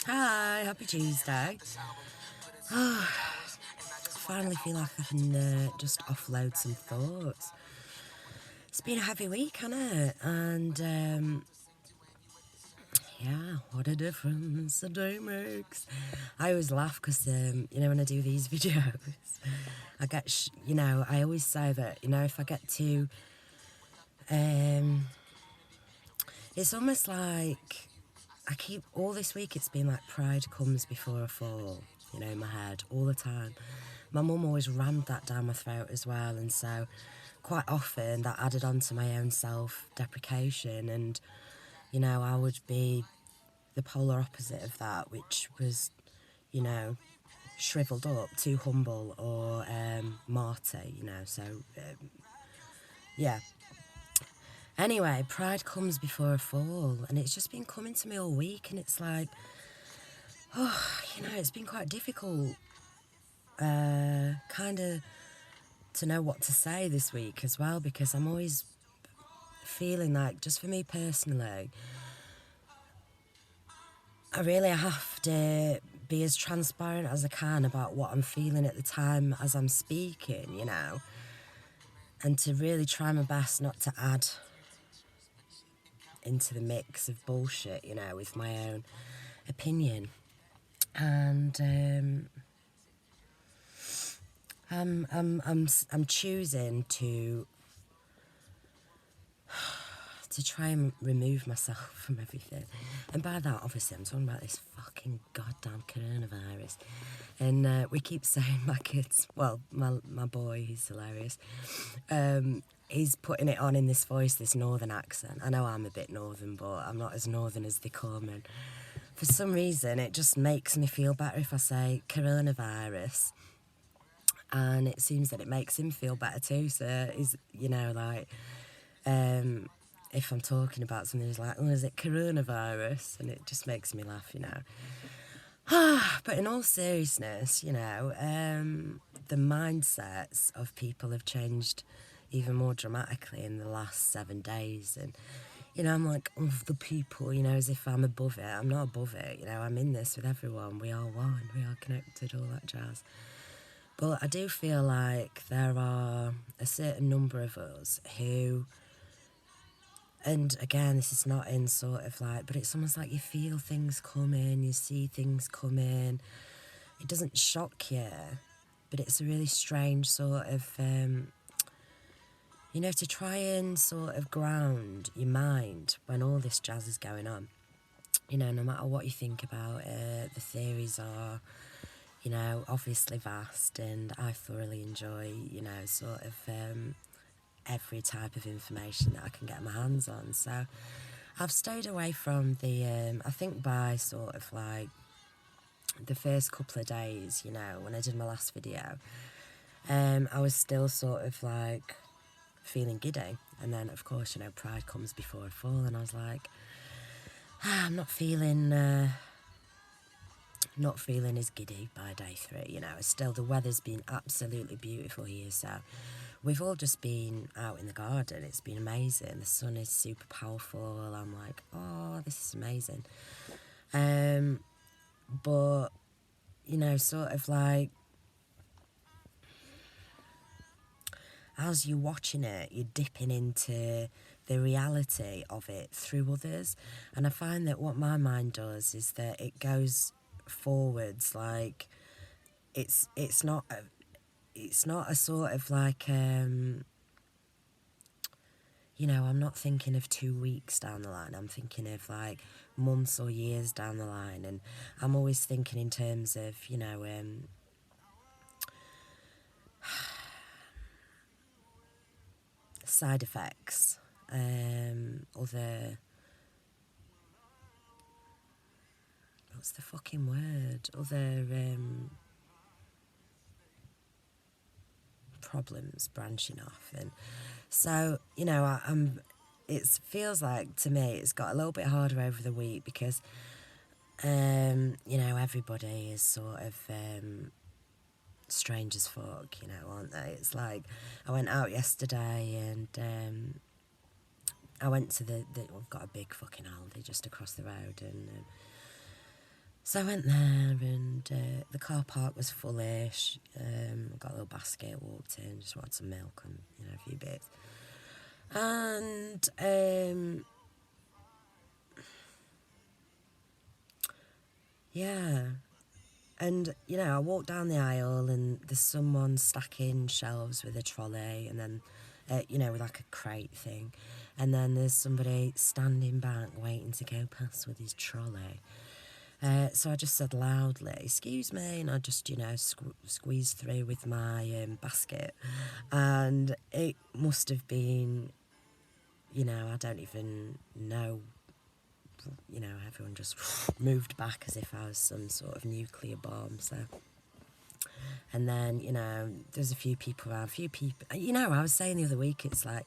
Hi, happy Tuesday. I finally feel like I can just offload some thoughts. It's been a heavy week, hasn't it? And yeah, what a difference a day makes. I always laugh because, when I do these videos, I get, I always say that, if I get too, it's almost like I keep, all this week it's been like pride comes before a fall, in my head all the time. My mum always rammed that down my throat as well, and so quite often that added on to my own self-deprecation, and, I would be the polar opposite of that, which was, shriveled up, too humble, or martyr, so, yeah. Anyway, pride comes before a fall, and it's just been coming to me all week, and it's like, it's been quite difficult, kind of, to know what to say this week as well, because I'm always feeling like, just for me personally, I really have to be as transparent as I can about what I'm feeling at the time as I'm speaking, and to really try my best not to add into the mix of bullshit, with my own opinion. And I'm choosing to try and remove myself from everything. And by that, obviously, I'm talking about this fucking goddamn coronavirus. And we keep saying my kids, well, my boy, he's hilarious, he's putting it on in this voice, this northern accent. I know I'm a bit northern, but I'm not as northern as they come. And for some reason, it just makes me feel better if I say coronavirus. And it seems that it makes him feel better too. So he's, if I'm talking about something, he's like, oh, is it coronavirus? And it just makes me laugh, But in all seriousness, the mindsets of people have changed even more dramatically in the last 7 days. And, I'm like, of the people, as if I'm above it. I'm not above it, I'm in this with everyone. We are one, we are connected, all that jazz. But I do feel like there are a certain number of us who, and again, this is not in sort of like, but it's almost like you feel things coming, you see things coming. It doesn't shock you, but it's a really strange sort of, to try and sort of ground your mind when all this jazz is going on. No matter what you think about it, the theories are, obviously vast, and I thoroughly enjoy, sort of every type of information that I can get my hands on. So I've stayed away from the, I think by sort of like the first couple of days, when I did my last video, I was still sort of like feeling giddy. And then, of course, pride comes before a fall, and I was like, I'm not feeling as giddy by day 3, Still, the weather's been absolutely beautiful here, so we've all just been out in the garden. It's been amazing. The sun is super powerful. I'm like, oh, this is amazing. But, sort of like, as you're watching it, you're dipping into the reality of it through others. And I find that what my mind does is that it goes forwards, like it's not a sort of like I'm not thinking of 2 weeks down the line. I'm thinking of like months or years down the line, and I'm always thinking in terms of side effects, other, what's the fucking word, other problems branching off. And so, it feels like, to me, it's got a little bit harder over the week because, everybody is sort of strange as fuck, aren't they? It's like, I went out yesterday and I went to we've got a big fucking Aldi just across the road, and So I went there, and the car park was fullish. Got a little basket, walked in, just wanted some milk and a few bits. And yeah, and I walked down the aisle, and there's someone stacking shelves with a trolley, and then with like a crate thing, and then there's somebody standing back waiting to go past with his trolley. So I just said loudly, "Excuse me," and I just, squeezed through with my basket. And it must have been, I don't even know, everyone just moved back as if I was some sort of nuclear bomb. So, and then, there's a few people around, I was saying the other week, it's like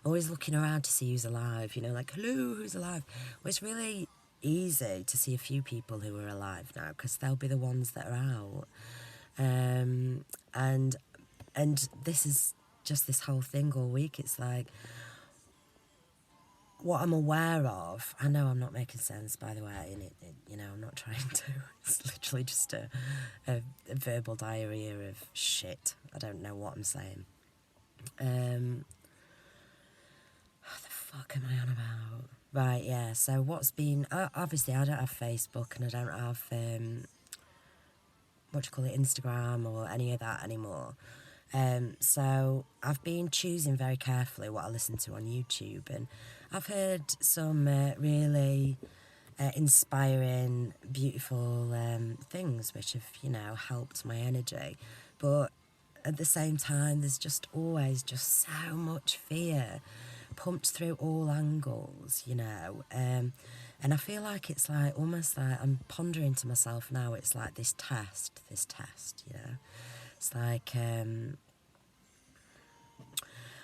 always looking around to see who's alive, like, hello, who's alive? Well, it's really easy to see a few people who are alive now, because they'll be the ones that are out. And this is just this whole thing all week. It's like, what I'm aware of, I know I'm not making sense, by the way, and I'm not trying to. It's literally just a verbal diarrhea of shit. I don't know what I'm saying. What the fuck am I on about? Right, yeah. So what's been... obviously, I don't have Facebook, and I don't have, Instagram or any of that anymore. So I've been choosing very carefully what I listen to on YouTube, and I've heard some really inspiring, beautiful things which have, helped my energy. But at the same time, there's just always just so much fear pumped through all angles, and I feel like it's like almost like I'm pondering to myself now, it's like this test, It's like,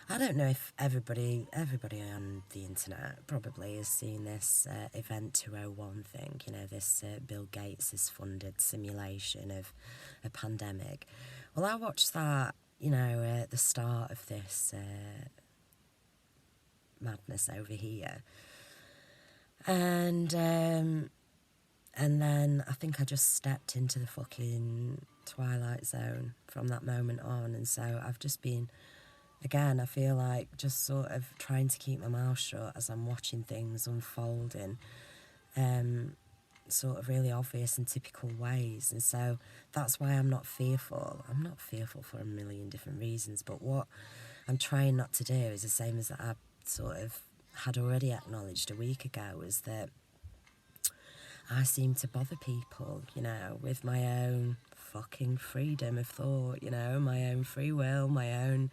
I don't know if everybody on the internet probably has seen this Event 201 thing, this Bill Gates has funded simulation of a pandemic. Well, I watched that, at the start of this madness over here. And then I think I just stepped into the fucking twilight zone from that moment on. And so I've just been, again, I feel like just sort of trying to keep my mouth shut as I'm watching things unfold in sort of really obvious and typical ways. And so that's why I'm not fearful. I'm not fearful for a million different reasons. But what I'm trying not to do is the same as that I sort of had already acknowledged a week ago, is that I seem to bother people, with my own fucking freedom of thought, my own free will, my own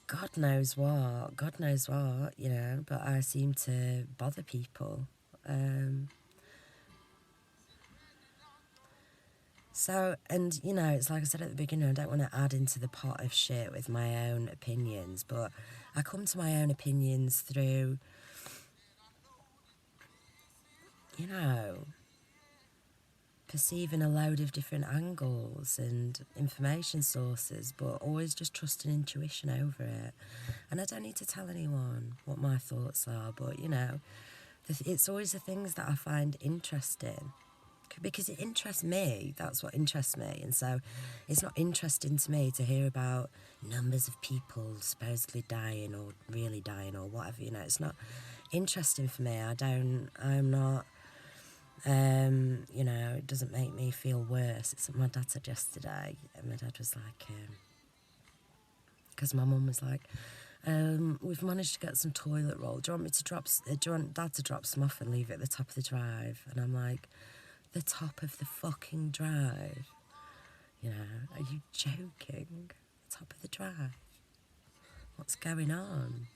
God knows what, but I seem to bother people. So, and, it's like I said at the beginning, I don't want to add into the pot of shit with my own opinions, but I come to my own opinions through, perceiving a load of different angles and information sources, but always just trusting intuition over it. And I don't need to tell anyone what my thoughts are, but, it's always the things that I find interesting. Because it interests me, that's what interests me. And so it's not interesting to me to hear about numbers of people supposedly dying or really dying or whatever, it's not interesting for me. I'm not, it doesn't make me feel worse. It's what my dad said yesterday. And my dad was like, because my mum was like, we've managed to get some toilet roll. Do you want Dad to drop some off and leave it at the top of the drive? And I'm like, the top of the fucking drive? Are you joking? The top of the drive? What's going on?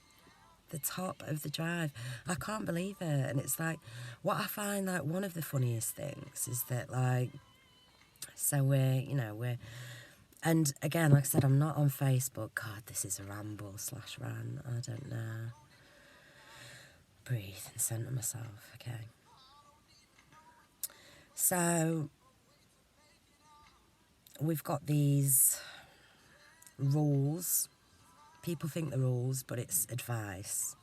The top of the drive. I can't believe it. And it's like, what I find like one of the funniest things is that, like, so we're, and again, like I said, I'm not on Facebook. God, this is a ramble/rant. I don't know. Breathe and centre myself, okay. So we've got these rules. People think they're rules, but it's advice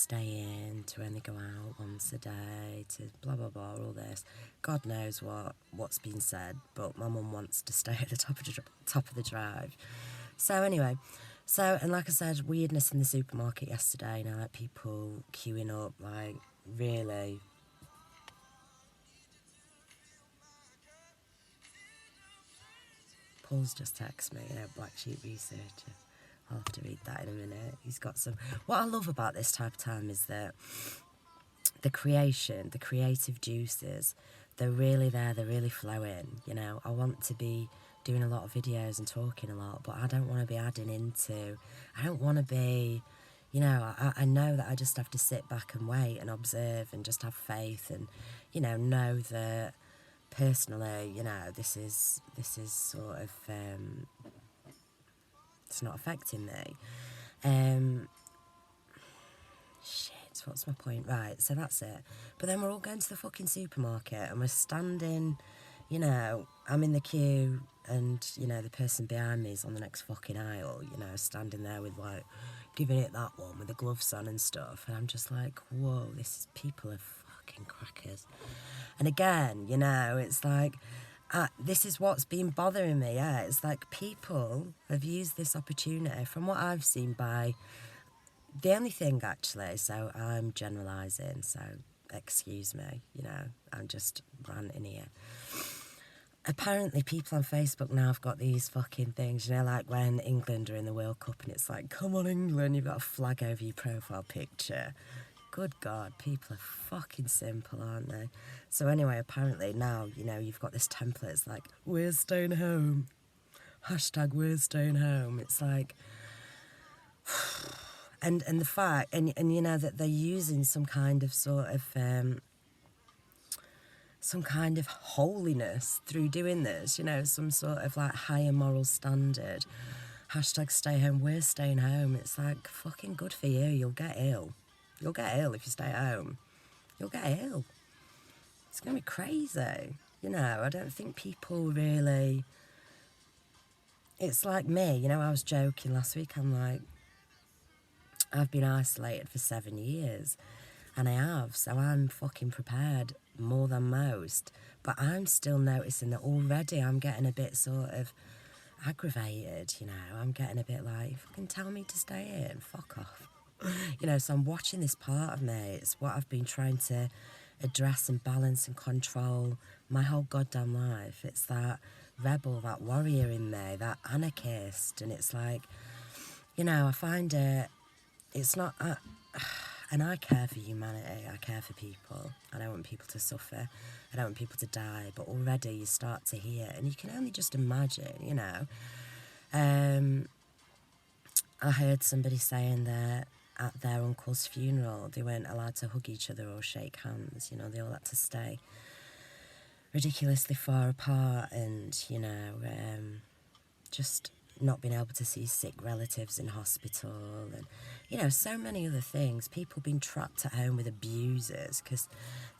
stay in, to only go out once a day, to blah, blah, blah, all this. God knows what's been said, but my mum wants to stay at the top of the drive. So anyway, and like I said, weirdness in the supermarket yesterday, you know, like people queuing up, like, really. Paul's just texted me, you know, Black Sheep Researcher. I'll have to read that in a minute. He's got some... What I love about this type of time is that the creative juices, they're really there, they're really flowing, you know. I want to be doing a lot of videos and talking a lot, but I don't want to be adding into... I don't want to be... You know, I know that I just have to sit back and wait and observe and just have faith and, you know that personally, you know, this is sort of... it's not affecting me. Shit, what's my point? Right, so that's it. But then we're all going to the fucking supermarket and we're standing, you know, I'm in the queue and, you know, the person behind me is on the next fucking aisle, you know, standing there with, like, giving it that one with the gloves on and stuff. And I'm just like, whoa, people are fucking crackers. And again, you know, it's like... this is what's been bothering me, yeah. It's like people have used this opportunity, from what I've seen, by... The only thing, actually, so I'm generalising, so excuse me, you know, I'm just ranting here. Apparently people on Facebook now have got these fucking things, you know, like when England are in the World Cup and it's like, come on England, you've got a flag over your profile picture. Good God, people are fucking simple, aren't they? So anyway, apparently now, you know, you've got this template. It's like, we're staying home. Hashtag we're staying home. It's like... And the fact, and you know, that they're using some kind of sort of... some kind of holiness through doing this, you know, some sort of, like, higher moral standard. Hashtag stay home, we're staying home. It's like, fucking good for you. You'll get ill. You'll get ill if you stay at home. You'll get ill. It's going to be crazy. You know, I don't think people really... It's like me, you know, I was joking last week. I'm like, I've been isolated for 7 years. And I have, so I'm fucking prepared more than most. But I'm still noticing that already I'm getting a bit sort of aggravated, you know. I'm getting a bit like, fucking tell me to stay in, fuck off. You know, so I'm watching this part of me. It's what I've been trying to address and balance and control my whole goddamn life. It's that rebel, that warrior in me, that anarchist. And it's like, you know, I find it's not... and I care for humanity. I care for people. I don't want people to suffer. I don't want people to die. But already you start to hear, and you can only just imagine, you know. I heard somebody saying that at their uncle's funeral, they weren't allowed to hug each other or shake hands. You know, they all had to stay ridiculously far apart, and, you know, just not being able to see sick relatives in hospital, and, you know, so many other things. People being trapped at home with abusers, because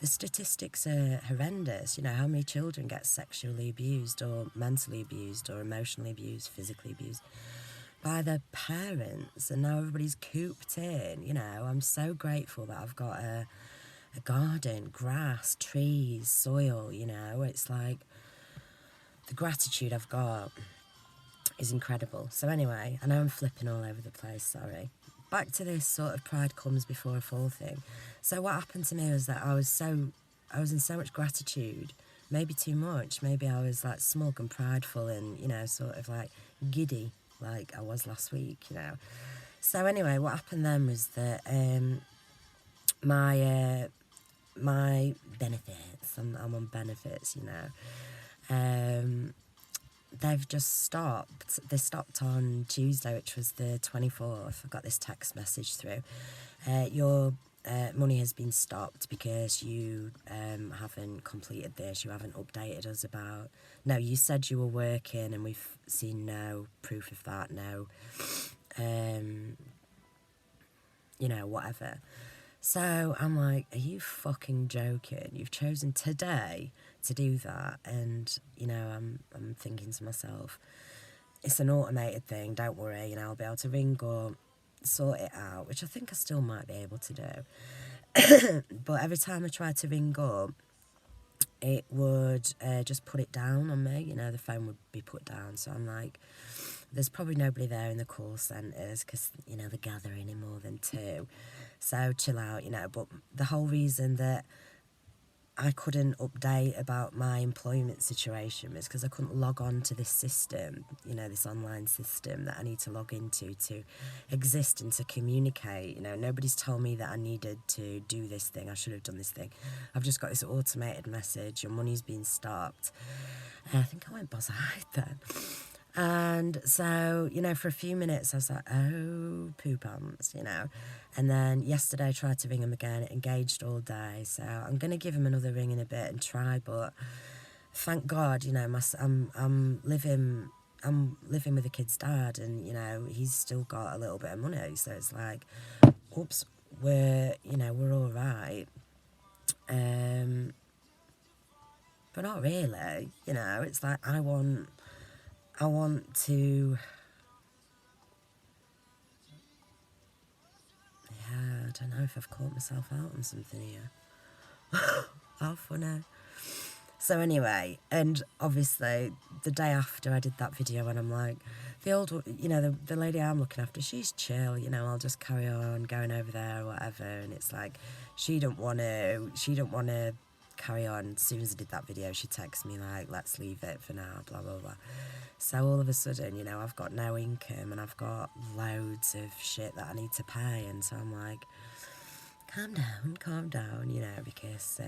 the statistics are horrendous. You know, how many children get sexually abused or mentally abused or emotionally abused, physically abused by their parents, and now everybody's cooped in. You know, I'm so grateful that I've got a garden, grass, trees, soil, you know. It's like the gratitude I've got is incredible. So anyway, I know I'm flipping all over the place, sorry. Back to this sort of pride comes before a fall thing. So what happened to me was that I was in so much gratitude, maybe too much. Maybe I was like smug and prideful and, you know, sort of like giddy, like I was last week, you know. So anyway, what happened then was that my benefits, I'm on benefits, you know, they've just stopped. They stopped on Tuesday, which was the 24th. I got this text message through. Your money has been stopped because you haven't completed this. You haven't updated us about... No, you said you were working and we've seen no proof of that. No, you know, whatever. So I'm like, are you fucking joking? You've chosen today to do that. And, you know, I'm thinking to myself, it's an automated thing, don't worry, you know, I'll be able to ring or, sort it out, which I think I still might be able to do. But every time I tried to ring up, it would just put it down on me. You know, the phone would be put down. So I'm like, there's probably nobody there in the call centres because, you know, they're gathering in more than two. So chill out, you know. But the whole reason that I couldn't update about my employment situation was because I couldn't log on to this system, you know, this online system that I need to log into to exist and to communicate. You know, nobody's told me that I needed to do this thing. I should have done this thing. I've just got this automated message, your money's been stopped. I think I went boss-eyed then. And so, you know, for a few minutes I was like, oh, poo pants, you know. And then yesterday I tried to ring him again, engaged all day. So I'm going to give him another ring in a bit and try. But thank God, you know, I'm living with the kid's dad, and, you know, he's still got a little bit of money. So it's like, oops, we're all right. But not really, you know. It's like I want to, yeah, I don't know if I've caught myself out on something here. How funny. So anyway, and obviously the day after I did that video, and I'm like, you know, the lady I'm looking after, she's chill, you know, I'll just carry on going over there or whatever. And it's like, she don't want to carry on. As soon as I did that video, she texted me like, let's leave it for now, blah, blah, blah. So all of a sudden, you know, I've got no income and I've got loads of shit that I need to pay. And so I'm like, calm down, you know, because,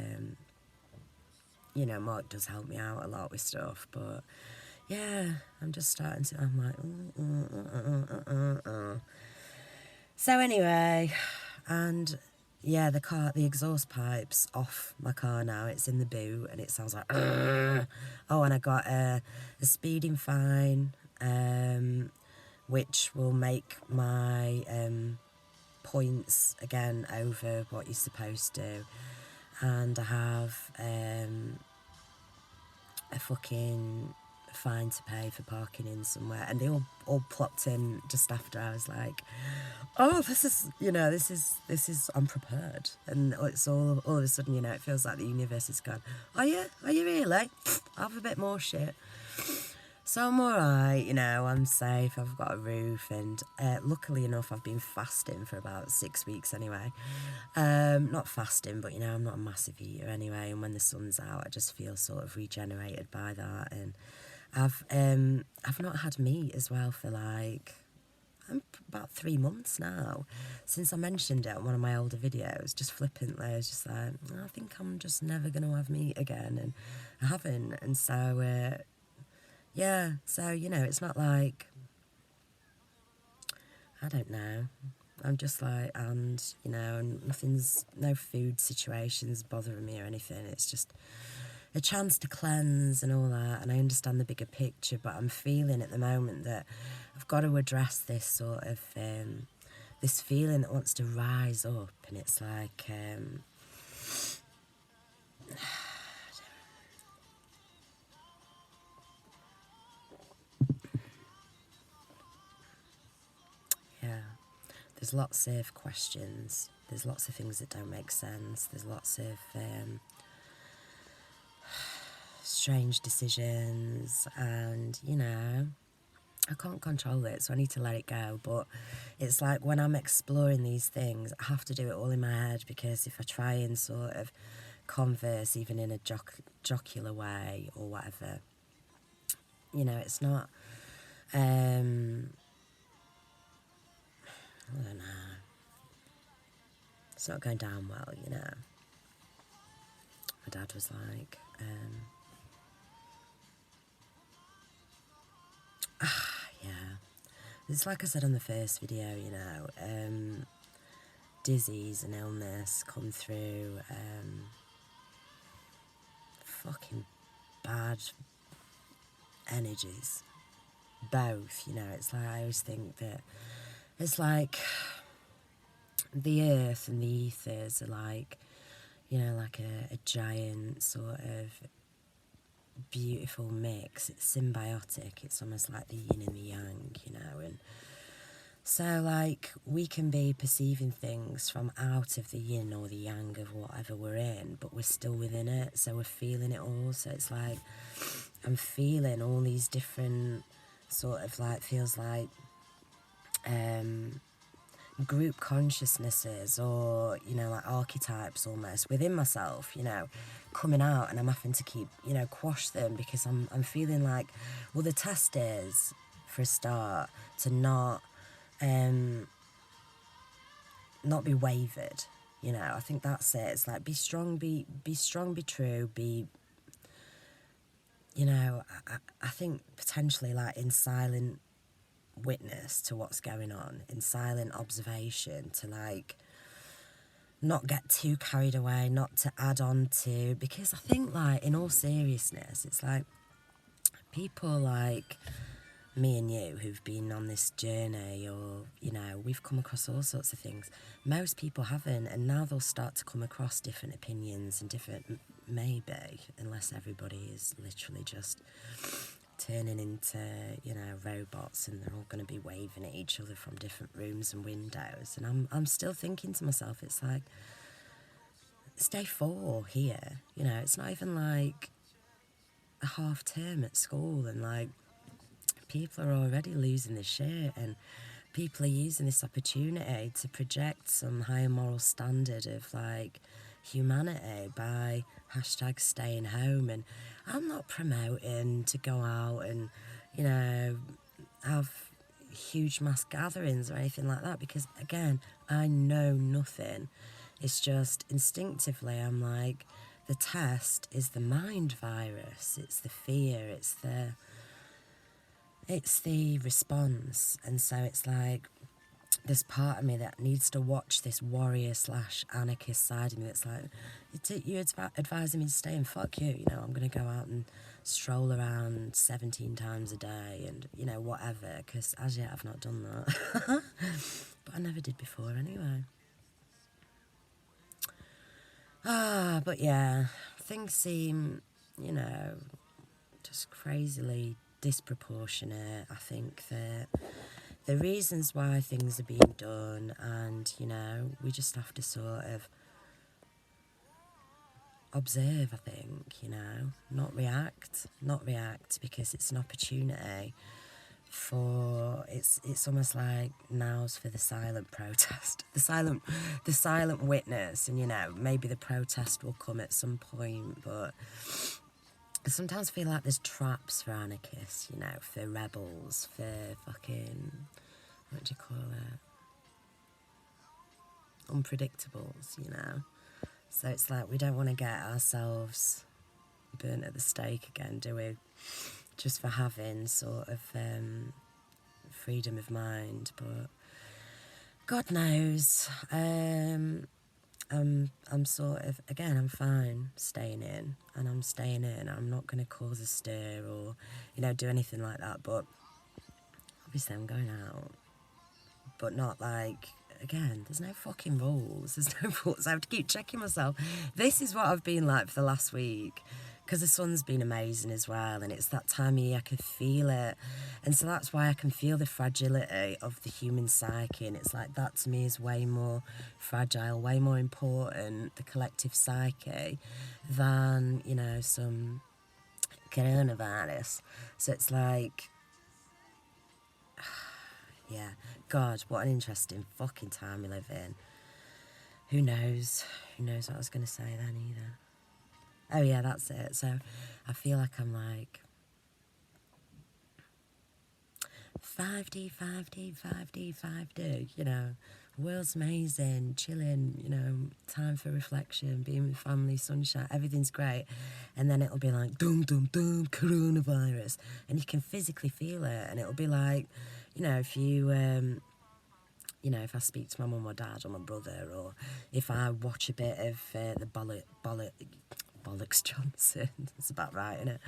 you know, Mark does help me out a lot with stuff. But, yeah, I'm just starting to, I'm like, So anyway, and... yeah, the exhaust pipe's off my car now. It's in the boot and it sounds like... Oh, and I got a speeding fine, which will make my points again over what you're supposed to. And I have a fucking fine to pay for parking in somewhere. And they all plopped in just after. I was like... oh, this is, I'm prepared. And it's all of a sudden, you know, it feels like the universe has gone, are you really? Have a bit more shit. So I'm alright, you know, I'm safe, I've got a roof, and luckily enough, I've been fasting for about 6 weeks anyway. Not fasting, but, you know, I'm not a massive eater anyway, and when the sun's out, I just feel sort of regenerated by that. And I've not had meat as well for like... about 3 months now, since I mentioned it on one of my older videos, just flippantly. I was just like, I think I'm just never going to have meat again, and I haven't. And so, yeah, so, you know, it's not like, I don't know, I'm just like, and, you know, no food situations bothering me or anything. It's just a chance to cleanse and all that, and I understand the bigger picture, but I'm feeling at the moment that I've got to address this sort of, this feeling that wants to rise up, and it's like, yeah, there's lots of questions, there's lots of things that don't make sense, there's lots of, strange decisions, and, you know, I can't control it, so I need to let it go. But it's like when I'm exploring these things, I have to do it all in my head, because if I try and sort of converse even in a jocular way or whatever, you know, it's not, I don't know, it's not going down well, you know. My dad was like, yeah, it's like I said on the first video, you know, disease and illness come through, fucking bad energies, both, you know. It's like, I always think that it's like the earth and the ethers are like, you know, like a giant sort of beautiful mix. It's symbiotic, it's almost like the yin and the yang, you know. And So, like, we can be perceiving things from out of the yin or the yang of whatever we're in, but we're still within it, so we're feeling it all. So it's like, I'm feeling all these different sort of, like, feels like group consciousnesses, or, you know, like archetypes almost within myself, you know, coming out, and I'm having to keep, you know, quash them, because I'm feeling like, well, the test is, for a start, to not be wavered, you know. I think that's it. It's like, be strong, be strong, be true, be, you know, I think potentially, like, in silent witness to what's going on, in silent observation, to, like, not get too carried away, not to add on to, because I think, like, in all seriousness, it's like, people like me and you who've been on this journey, or, you know, we've come across all sorts of things. Most people haven't, and now they'll start to come across different opinions and different, maybe, unless everybody is literally just turning into, you know, robots, and they're all going to be waving at each other from different rooms and windows. And I'm still thinking to myself, it's like, it's day 4 here, you know, it's not even like a half term at school, and, like, people are already losing their shit, and people are using this opportunity to project some higher moral standard of, like, humanity by hashtag staying home. And I'm not promoting to go out and, you know, have huge mass gatherings or anything like that, because, again, I know nothing. It's just instinctively, I'm like, the test is the mind virus, it's the fear, it's the response. And so it's like, there's part of me that needs to watch this warrior / anarchist side of me that's like, you're advising me to stay, and fuck you, you know, I'm going to go out and stroll around 17 times a day and, you know, whatever, because as yet I've not done that. But I never did before anyway. But yeah, things seem, you know, just crazily disproportionate. I think that the reasons why things are being done, and, you know, we just have to sort of observe, I think, you know, not react, because it's an opportunity for, it's almost like now's for the silent protest, the silent witness. And, you know, maybe the protest will come at some point, but I sometimes feel like there's traps for anarchists, you know, for rebels, for fucking, what do you call it, unpredictables, you know. So it's like, we don't want to get ourselves burnt at the stake again, do we? Just for having sort of freedom of mind. But God knows, I'm sort of, again, I'm fine staying in, and I'm staying in. I'm not going to cause a stir or, you know, do anything like that. But obviously I'm going out, but not like, again, there's no fucking rules. There's no rules. I have to keep checking myself. This is what I've been like for the last week, because the sun's been amazing as well, and it's that time of year I can feel it. And so that's why I can feel the fragility of the human psyche, and it's like, that to me is way more fragile, way more important, the collective psyche, than, you know, some coronavirus. So it's like, yeah, God, what an interesting fucking time we live in. Who knows? Who knows what I was going to say then either. Oh yeah, that's it. So I feel like I'm like 5D, 5D, 5D, 5D, you know. World's amazing, chilling, you know, time for reflection, being with family, sunshine, everything's great. And then it'll be like, dum, dum, dum, coronavirus. And you can physically feel it. And it'll be like, you know, if you, you know, if I speak to my mum or dad or my brother, or if I watch a bit of the Bollocks Johnson, it's about right, isn't it?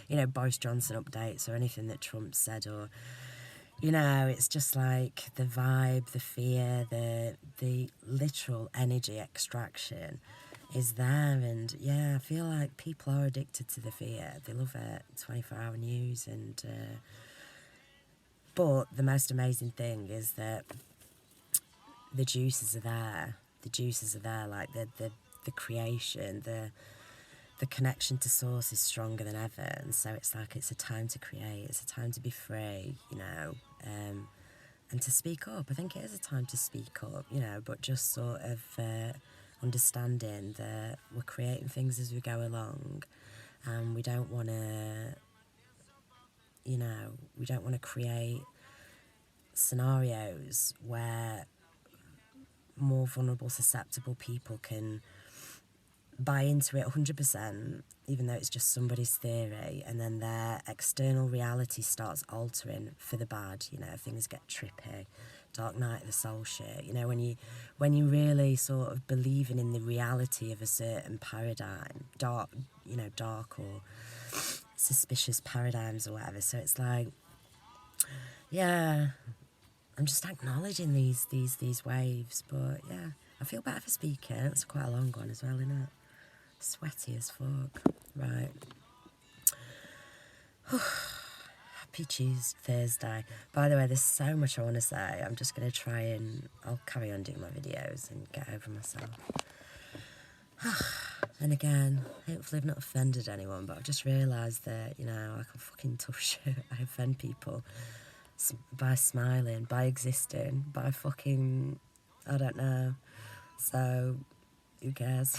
You know, Boris Johnson updates, or anything that Trump said, or, you know, it's just like the vibe, the fear, the literal energy extraction is there. And yeah, I feel like people are addicted to the fear. They love it. 24-hour news, and But the most amazing thing is that the juices are there. The juices are there, like the creation, the connection to source is stronger than ever, and so it's like it's a time to create, it's a time to be free, you know, and to speak up. I think it is a time to speak up, you know, but just sort of understanding that we're creating things as we go along, and we don't want to, you know, we don't want to create scenarios where more vulnerable, susceptible people can buy into it 100%, even though it's just somebody's theory, and then their external reality starts altering for the bad. You know, things get trippy, dark night of the soul shit. You know, when you really sort of believing in the reality of a certain paradigm, dark or suspicious paradigms or whatever. So it's like, yeah, I'm just acknowledging these waves. But yeah, I feel better for speaking. It's quite a long one as well, isn't it? Sweaty as fuck. Right. Happy Tuesday, Thursday. By the way, there's so much I want to say. I'm just going to try and I'll carry on doing my videos and get over myself. And again, hopefully I've not offended anyone, but I've just realised that, you know, I can fucking tough shit. I offend people by smiling, by existing, by fucking, I don't know. So, who cares?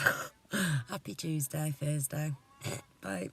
Happy Tuesday, Thursday. Bye.